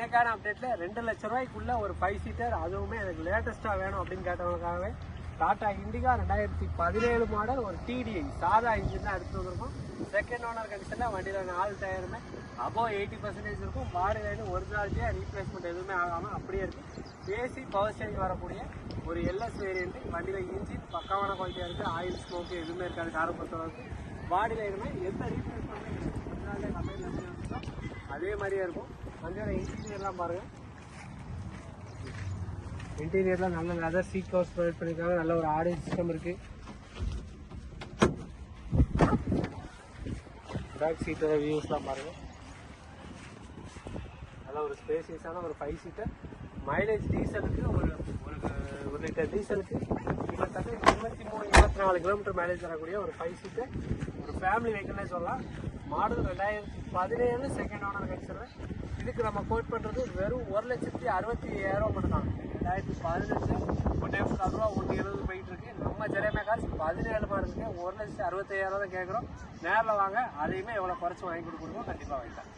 இன்னைக்கான அப்டேட்ல 2 லட்சம் ரூபாய்க்குள்ள ஒரு 5 சீட்டர், அதுவுமே எனக்கு லேட்டஸ்டா வேணும் அப்படின்னு கேட்டவங்களுக்காகவே டாடா இண்டிகா 2017 மாடல் ஒரு TDI சாதா இன்ஜின் தான் எடுத்து வந்திருக்கோம். செகண்ட் ஓனர் கண்டிஷன்ல வண்டியில 4 டயருமே அபோவ் 80% இருக்கும். பாடி லைன் ஒரிஜினாலிட்டியா ரீப்ளேஸ்மெண்ட் எதுவுமே ஆகாம அப்படியே இருக்கு. ஏசி பவர் ஸ்டீரிங் வரக்கூடிய ஒரு LS வேரியன்ட். வண்டியில இன்ஜின் பக்காவான குவாலிட்டியா இருக்கு. ஆயில் ஸ்மோக் எதுவுமே இருக்காது. காரை பொறுத்தளவுக்கு பாடி லைனுமே எந்த ரீப்ளேஸ்மெண்ட் அதே மாதிரியே இருக்கும். வண்டியோட இன்டீரியர்லாம் பாருங்க. இன்டீரியர்லாம் நல்ல லெதர் சீட் கவர்ஸ் ப்ரொவைட் பண்ணியிருக்காங்க. நல்ல ஒரு ஆடியோ சிஸ்டம் இருக்கு. பேக் சீட்டோட வியூஸ்லாம் பாருங்க. நல்ல ஒரு ஸ்பேசியஸான ஒரு 5 சீட்டர். மைலேஜ் டீசலுக்கு ஒரு லிட்டர் டீசலுக்கு கிட்டத்தட்ட 23-24 கிலோமீட்டர் மைலேஜ் தரக்கூடிய ஒரு 5 சீட்டர் ஒரு ஃபேமிலி வெஹிக்கிள்னே சொல்லலாம். Model 2017 second owner consider. இதுக்கு நம்ம கோட் பண்ணுறது வெறும் 1,65,000 மட்டும் தான். 2015 1,40,000 1,70 போயிட்டு இருக்கு. நம்ம ஜெரேமியா கார்ஸ் 17 மாடலுக்கு 1,65,000 தான் கேட்குறோம். நேரில் வாங்க, அதையுமே எவ்வளோ குறைச்சி வாங்கி கொடுக்கணுமோ கண்டிப்பாக வாங்கிக்கலாம்.